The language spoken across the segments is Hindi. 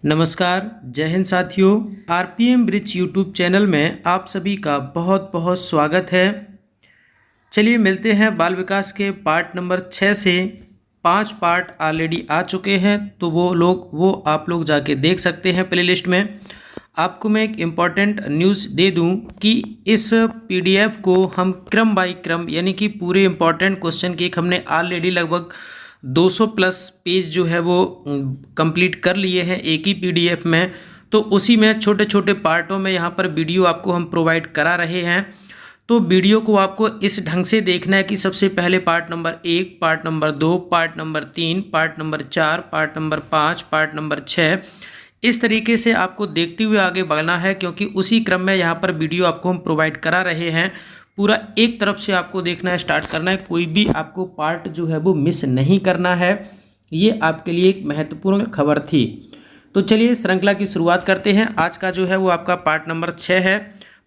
नमस्कार, जय हिंद साथियों। आरपीएम ब्रिज यूट्यूब चैनल में आप सभी का बहुत बहुत स्वागत है। चलिए मिलते हैं बाल विकास के पार्ट नंबर 6 से 5 पार्ट ऑलरेडी आ चुके हैं, तो वो आप लोग जाके देख सकते हैं प्लेलिस्ट में। आपको मैं एक इम्पॉर्टेंट न्यूज़ दे दूं कि इस पीडीएफ को हम क्रम बाय क्रम यानी कि पूरे इम्पॉर्टेंट क्वेश्चन की हमने ऑलरेडी लगभग 200 प्लस पेज जो है वो कंप्लीट कर लिए हैं एक ही पीडीएफ में। तो उसी में छोटे छोटे पार्टों में यहाँ पर वीडियो आपको हम प्रोवाइड करा रहे हैं। तो वीडियो को आपको इस ढंग से देखना है कि सबसे पहले part number 1, part number 2, part number 3, part number 4, part number 5, part number 6, इस तरीके से आपको देखते हुए आगे बढ़ना है, क्योंकि उसी क्रम में यहाँ पर वीडियो आपको हम प्रोवाइड करा रहे हैं। पूरा एक तरफ से आपको देखना है, स्टार्ट करना है, कोई भी आपको पार्ट जो है वो मिस नहीं करना है। ये आपके लिए एक महत्वपूर्ण खबर थी। तो चलिए श्रृंखला की शुरुआत करते हैं। आज का जो है वो आपका पार्ट नंबर 6 है।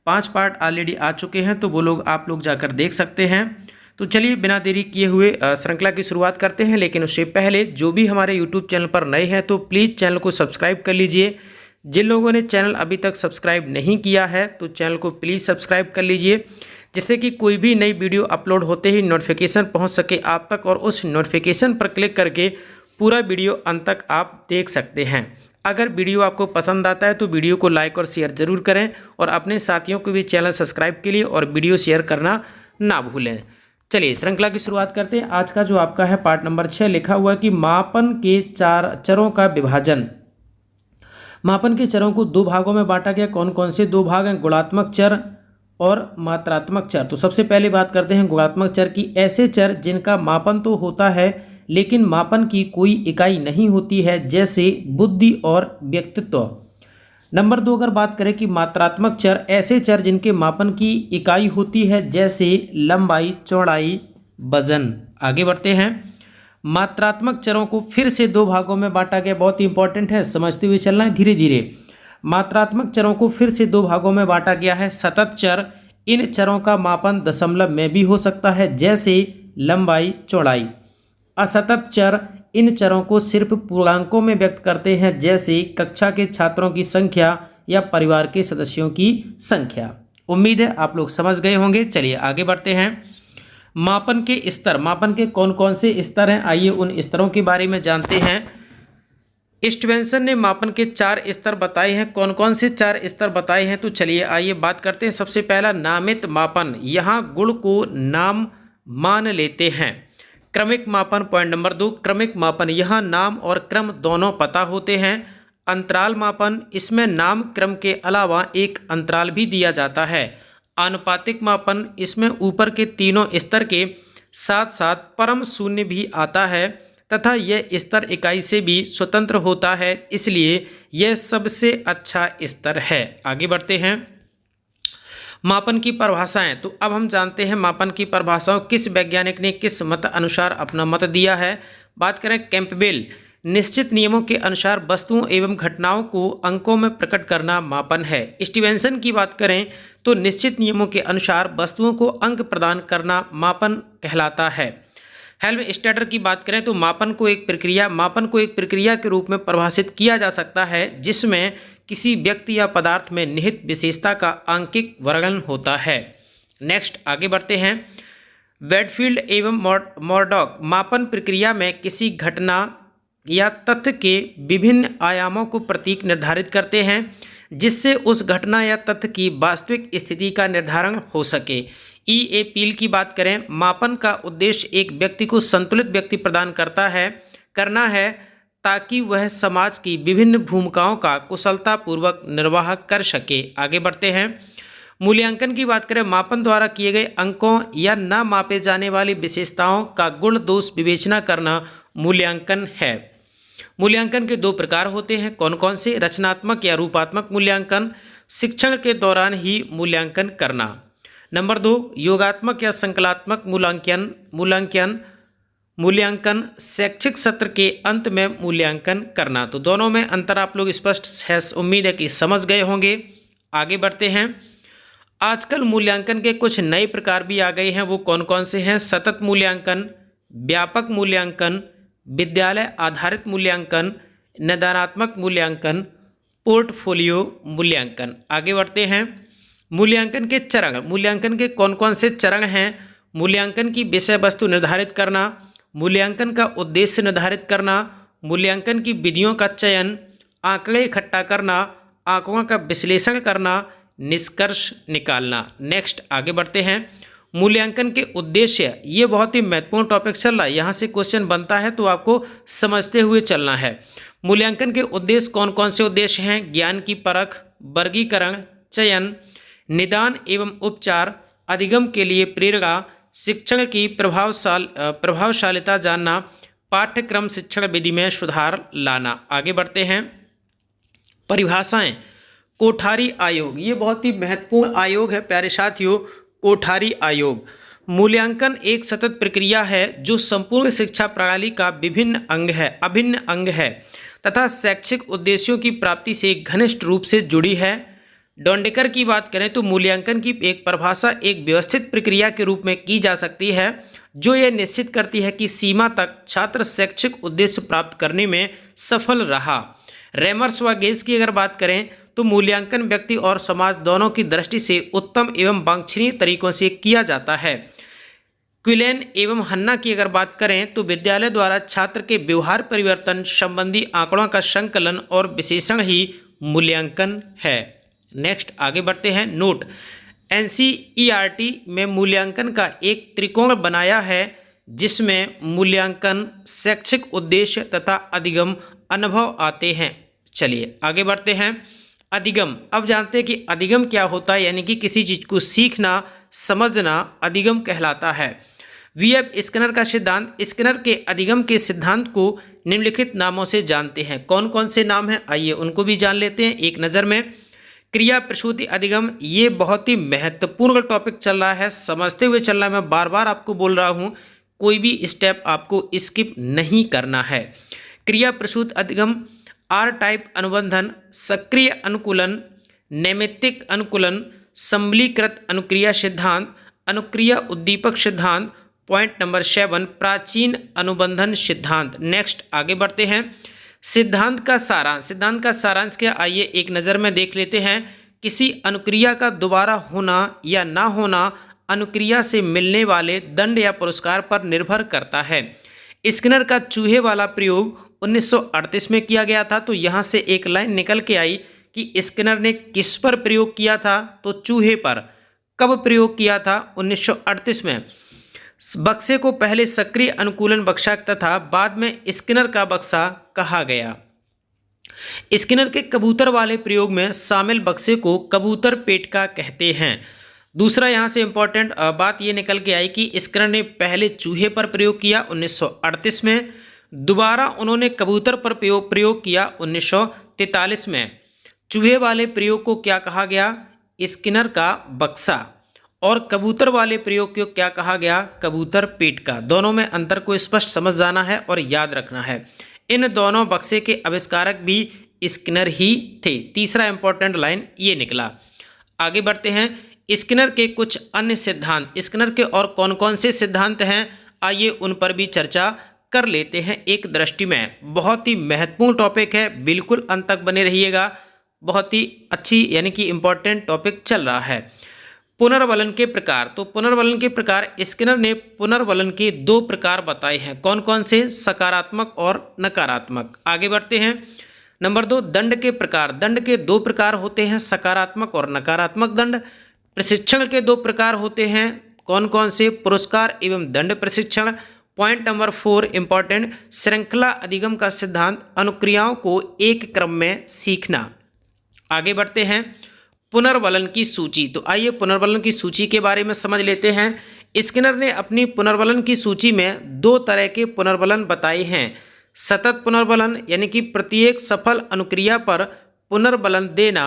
5 पार्ट ऑलरेडी आ चुके हैं, तो वो लोग आप लोग जाकर देख सकते हैं। तो चलिए बिना देरी किए हुए श्रृंखला की शुरुआत करते हैं। लेकिन उससे पहले जो भी हमारे यूट्यूब चैनल पर नए हैं तो प्लीज़ चैनल को सब्सक्राइब कर लीजिए। जिन लोगों ने चैनल अभी तक सब्सक्राइब नहीं किया है तो चैनल को प्लीज़ सब्सक्राइब कर लीजिए, जिससे कि कोई भी नई वीडियो अपलोड होते ही नोटिफिकेशन पहुंच सके आप तक, और उस नोटिफिकेशन पर क्लिक करके पूरा वीडियो अंत तक आप देख सकते हैं। अगर वीडियो आपको पसंद आता है तो वीडियो को लाइक और शेयर ज़रूर करें, और अपने साथियों को भी चैनल सब्सक्राइब के लिए और वीडियो शेयर करना ना भूलें। चलिए श्रृंखला की शुरुआत करते हैं। आज का जो आपका है पार्ट नंबर 6 लिखा हुआ है कि मापन के 4 चरों का विभाजन। मापन के चरों को 2 भागों में बांटा गया। कौन कौन से 2 भाग हैं? गुणात्मक चर और मात्रात्मक चर। तो सबसे पहले बात करते हैं गुणात्मक चर की। ऐसे चर जिनका मापन तो होता है लेकिन मापन की कोई इकाई नहीं होती है, जैसे बुद्धि और व्यक्तित्व। नंबर 2 अगर बात करें कि मात्रात्मक चर, ऐसे चर जिनके मापन की इकाई होती है, जैसे लंबाई, चौड़ाई, वजन। आगे बढ़ते हैं। मात्रात्मक चरों को फिर से 2 भागों में बांटा गया। बहुत ही इंपॉर्टेंट है, समझते हुए चलना है धीरे धीरे। मात्रात्मक चरों को फिर से 2 भागों में बांटा गया है। सतत चर, इन चरों का मापन दशमलव में भी हो सकता है, जैसे लंबाई, चौड़ाई। असतत चर, इन चरों को सिर्फ पूर्णांकों में व्यक्त करते हैं, जैसे कक्षा के छात्रों की संख्या या परिवार के सदस्यों की संख्या। उम्मीद है आप लोग समझ गए होंगे। चलिए आगे बढ़ते हैं। मापन के स्तर, मापन के कौन कौन से स्तर हैं, आइए उन स्तरों के बारे में जानते हैं। स्टीवेंसन ने मापन के 4 स्तर बताए हैं। कौन कौन से 4 स्तर बताए हैं? तो चलिए आइए बात करते हैं। सबसे पहला नामित मापन, यहाँ गुण को नाम मान लेते हैं। क्रमिक मापन, पॉइंट नंबर 2, क्रमिक मापन, यहाँ नाम और क्रम दोनों पता होते हैं। अंतराल मापन, इसमें नाम क्रम के अलावा एक अंतराल भी दिया जाता है। आनुपातिक मापन, इसमें ऊपर के तीनों स्तर के साथ साथ परम शून्य भी आता है, तथा यह स्तर इकाई से भी स्वतंत्र होता है, इसलिए यह सबसे अच्छा स्तर है। आगे बढ़ते हैं। मापन की परिभाषाएं, तो अब हम जानते हैं मापन की परिभाषाओं, किस वैज्ञानिक ने किस मत अनुसार अपना मत दिया है। बात करें कैंपबेल, निश्चित नियमों के अनुसार वस्तुओं एवं घटनाओं को अंकों में प्रकट करना मापन है। स्टीवेंसन की बात करें तो निश्चित नियमों के अनुसार वस्तुओं को अंक प्रदान करना मापन कहलाता है। हेल्मस्टेटर की बात करें तो मापन को एक प्रक्रिया के रूप में परिभाषित किया जा सकता है, जिसमें किसी व्यक्ति या पदार्थ में निहित विशेषता का आंकिक वर्णन होता है। नेक्स्ट आगे बढ़ते हैं। वेडफील्ड एवं मॉर्डॉक मापन प्रक्रिया में किसी घटना या तथ्य के विभिन्न आयामों को प्रतीक निर्धारित करते हैं, जिससे उस घटना या तथ्य की वास्तविक स्थिति का निर्धारण हो सके। ई ए पील की बात करें, मापन का उद्देश्य एक व्यक्ति को संतुलित व्यक्ति प्रदान करना है, ताकि वह समाज की विभिन्न भूमिकाओं का कुशलतापूर्वक निर्वाह कर सके। आगे बढ़ते हैं। मूल्यांकन की बात करें, मापन द्वारा किए गए अंकों या न मापे जाने वाली विशेषताओं का गुण दोष विवेचना करना मूल्यांकन है। मूल्यांकन के 2 प्रकार होते हैं। कौन कौन से? रचनात्मक या रूपात्मक मूल्यांकन, शिक्षण के दौरान ही मूल्यांकन करना। नंबर 2 योगात्मक या संकल्पात्मक मूल्यांकन, शैक्षिक सत्र के अंत में मूल्यांकन करना। तो दोनों में अंतर आप लोग स्पष्ट है, उम्मीद है कि समझ गए होंगे। आगे बढ़ते हैं। आजकल मूल्यांकन के कुछ नए प्रकार भी आ गए हैं, वो कौन कौन से हैं? सतत मूल्यांकन, व्यापक मूल्यांकन, विद्यालय आधारित मूल्यांकन, निदानात्मक मूल्यांकन, पोर्टफोलियो मूल्यांकन। आगे बढ़ते हैं। मूल्यांकन के चरण, मूल्यांकन के कौन कौन से चरण हैं? मूल्यांकन की विषय वस्तु निर्धारित करना, मूल्यांकन का उद्देश्य निर्धारित करना, मूल्यांकन की विधियों का चयन, आंकड़े इकट्ठा करना, आंकड़ों का विश्लेषण करना, निष्कर्ष निकालना। नेक्स्ट आगे बढ़ते हैं। मूल्यांकन के उद्देश्य, ये बहुत ही महत्वपूर्ण टॉपिक चल रहा है, यहाँ से क्वेश्चन बनता है तो आपको समझते हुए चलना है। मूल्यांकन के उद्देश्य कौन कौन से उद्देश्य हैं? ज्ञान की परख, वर्गीकरण, चयन, निदान एवं उपचार, अधिगम के लिए प्रेरणा, शिक्षण की प्रभावशालिता जानना, पाठ्यक्रम शिक्षण विधि में सुधार लाना। आगे बढ़ते हैं। परिभाषाएं। कोठारी आयोग, ये बहुत ही महत्वपूर्ण आयोग है प्यारे साथियों। कोठारी आयोग, मूल्यांकन एक सतत प्रक्रिया है जो संपूर्ण शिक्षा प्रणाली का अभिन्न अंग है तथा शैक्षिक उद्देश्यों की प्राप्ति से घनिष्ठ रूप से जुड़ी है। डोंडेकर की बात करें तो मूल्यांकन की एक परिभाषा एक व्यवस्थित प्रक्रिया के रूप में की जा सकती है जो यह निश्चित करती है कि सीमा तक छात्र शैक्षिक उद्देश्य प्राप्त करने में सफल रहा। रेमर्स व गेज की अगर बात करें तो मूल्यांकन व्यक्ति और समाज दोनों की दृष्टि से उत्तम एवं वांछनीय तरीकों से किया जाता है। क्विलेन एवं हन्ना की अगर बात करें तो विद्यालय द्वारा छात्र के व्यवहार परिवर्तन संबंधी आंकड़ों का संकलन और विश्लेषण ही मूल्यांकन है। नेक्स्ट आगे बढ़ते हैं। नोट, एनसीईआरटी में मूल्यांकन का एक त्रिकोण बनाया है जिसमें मूल्यांकन, शैक्षिक उद्देश्य तथा अधिगम अनुभव आते हैं। चलिए आगे बढ़ते हैं। अधिगम, अब जानते हैं कि अधिगम क्या होता है, यानी कि किसी चीज को सीखना, समझना अधिगम कहलाता है। वीएफ स्किनर का सिद्धांत, स्किनर के अधिगम के सिद्धांत को निम्नलिखित नामों से जानते हैं। कौन कौन से नाम हैं, आइए उनको भी जान लेते हैं एक नज़र में। क्रिया प्रसूति अधिगम, ये बहुत ही महत्वपूर्ण टॉपिक चल रहा है, समझते हुए चल रहा है। मैं बार बार आपको बोल रहा हूँ, कोई भी स्टेप आपको स्किप नहीं करना है। क्रिया प्रसूति अधिगम, आर टाइप अनुबंधन, सक्रिय अनुकूलन, नैमित्तिक अनुकूलन, सम्मिलीकृत अनुक्रिया सिद्धांत, अनुक्रिया उद्दीपक सिद्धांत। पॉइंट नंबर 7, प्राचीन अनुबंधन सिद्धांत। नेक्स्ट आगे बढ़ते हैं। सिद्धांत का सारांश, सिद्धांत का सारांश क्या, आइए एक नज़र में देख लेते हैं। किसी अनुक्रिया का दोबारा होना या ना होना अनुक्रिया से मिलने वाले दंड या पुरस्कार पर निर्भर करता है। स्किनर का चूहे वाला प्रयोग 1938 में किया गया था, तो यहाँ से एक लाइन निकल के आई कि स्किनर ने किस पर प्रयोग किया था, तो चूहे पर। कब प्रयोग किया था? 1938 में। बक्से को पहले सक्रिय अनुकूलन बक्सा तथा बाद में स्किनर का बक्सा कहा गया। स्किनर के कबूतर वाले प्रयोग में शामिल बक्से को कबूतर पेटका कहते हैं। दूसरा यहाँ से इंपॉर्टेंट बात ये निकल के आई कि स्किनर ने पहले चूहे पर प्रयोग किया 1938 में, दोबारा उन्होंने कबूतर पर प्रयोग किया 1943 में। चूहे वाले प्रयोग को क्या कहा गया? स्किनर का बक्सा। और कबूतर वाले प्रयोग को क्या कहा गया? कबूतर पेटका। दोनों में अंतर को स्पष्ट समझ जाना है और याद रखना है। इन दोनों बक्से के आविष्कारक भी स्किनर ही थे। तीसरा इंपॉर्टेंट लाइन ये निकला। आगे बढ़ते हैं। स्किनर के कुछ अन्य सिद्धांत, स्किनर के और कौन कौन से सिद्धांत हैं, आइए उन पर भी चर्चा कर लेते हैं एक दृष्टि में। बहुत ही महत्वपूर्ण टॉपिक है, बिल्कुल अंत तक बने रहिएगा। बहुत ही अच्छी यानी कि इंपॉर्टेंट टॉपिक चल रहा है। पुनर्वलन के प्रकार, तो पुनर्वलन के प्रकार, स्किनर ने पुनर्वलन के 2 प्रकार बताए हैं। कौन कौन से? सकारात्मक और नकारात्मक। आगे बढ़ते हैं। नंबर 2, दंड के प्रकार। दंड के 2 प्रकार होते हैं, सकारात्मक और नकारात्मक दंड। प्रशिक्षण के 2 प्रकार होते हैं। कौन कौन से? पुरस्कार एवं दंड प्रशिक्षण। पॉइंट नंबर 4 इंपॉर्टेंट, श्रृंखला अधिगम का सिद्धांत, अनुक्रियाओं को एक क्रम में सीखना। आगे बढ़ते हैं। पुनर्वलन की सूची, तो आइए पुनर्वलन की सूची के बारे में समझ लेते हैं। स्किनर ने अपनी पुनर्वलन की सूची में 2 तरह के पुनर्वलन बताए हैं। सतत पुनर्वलन, यानी कि प्रत्येक सफल अनुक्रिया पर पुनर्वलन देना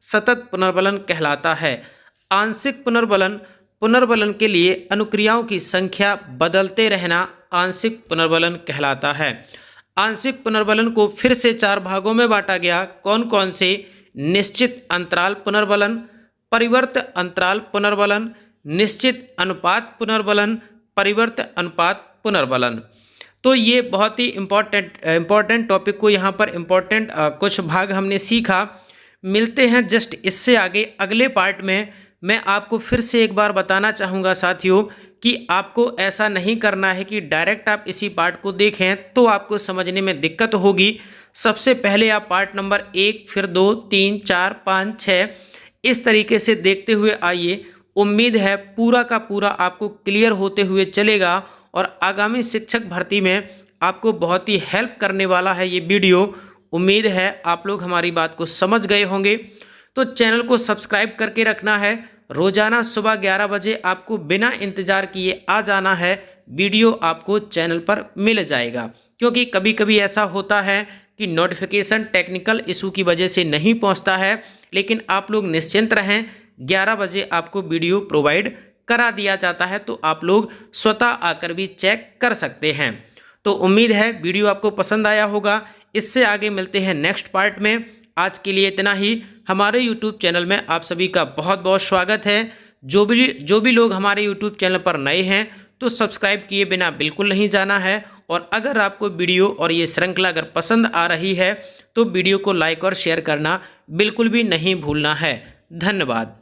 सतत पुनर्वलन कहलाता है। आंशिक पुनर्वलन, पुनर्वलन के लिए अनुक्रियाओं की संख्या बदलते रहना आंशिक पुनर्वलन कहलाता है। आंशिक पुनर्वलन को फिर से 4 भागों में बांटा गया। कौन कौन से? निश्चित अंतराल पुनर्वलन, परिवर्त अंतराल पुनर्वलन, निश्चित अनुपात पुनर्वलन, परिवर्त अनुपात पुनर्वलन। तो ये बहुत ही इम्पोर्टेंट टॉपिक को यहाँ पर इम्पोर्टेंट कुछ भाग हमने सीखा। मिलते हैं जस्ट इससे आगे अगले पार्ट में। मैं आपको फिर से एक बार बताना चाहूँगा साथियों कि आपको ऐसा नहीं करना है कि डायरेक्ट आप इसी पार्ट को देखें तो आपको समझने में दिक्कत होगी। सबसे पहले आप पार्ट नंबर 1, फिर 2, 3, 4, 5, 6 इस तरीके से देखते हुए आइए। उम्मीद है पूरा का पूरा आपको क्लियर होते हुए चलेगा और आगामी शिक्षक भर्ती में आपको बहुत ही हेल्प करने वाला है ये वीडियो। उम्मीद है आप लोग हमारी बात को समझ गए होंगे। तो चैनल को सब्सक्राइब करके रखना है। रोजाना सुबह 11 बजे आपको बिना इंतजार किए आ जाना है। वीडियो आपको चैनल पर मिल जाएगा, क्योंकि कभी कभी ऐसा होता है कि नोटिफिकेशन टेक्निकल इशू की वजह से नहीं पहुंचता है। लेकिन आप लोग निश्चिंत रहें, 11 बजे आपको वीडियो प्रोवाइड करा दिया जाता है, तो आप लोग स्वतः आकर भी चेक कर सकते हैं। तो उम्मीद है वीडियो आपको पसंद आया होगा। इससे आगे मिलते हैं नेक्स्ट पार्ट में। आज के लिए इतना ही। हमारे यूट्यूब चैनल में आप सभी का बहुत बहुत स्वागत है। जो भी लोग हमारे यूट्यूब चैनल पर नए हैं तो सब्सक्राइब किए बिना बिल्कुल नहीं जाना है। और अगर आपको वीडियो और ये श्रृंखला अगर पसंद आ रही है तो वीडियो को लाइक और शेयर करना बिल्कुल भी नहीं भूलना है। धन्यवाद।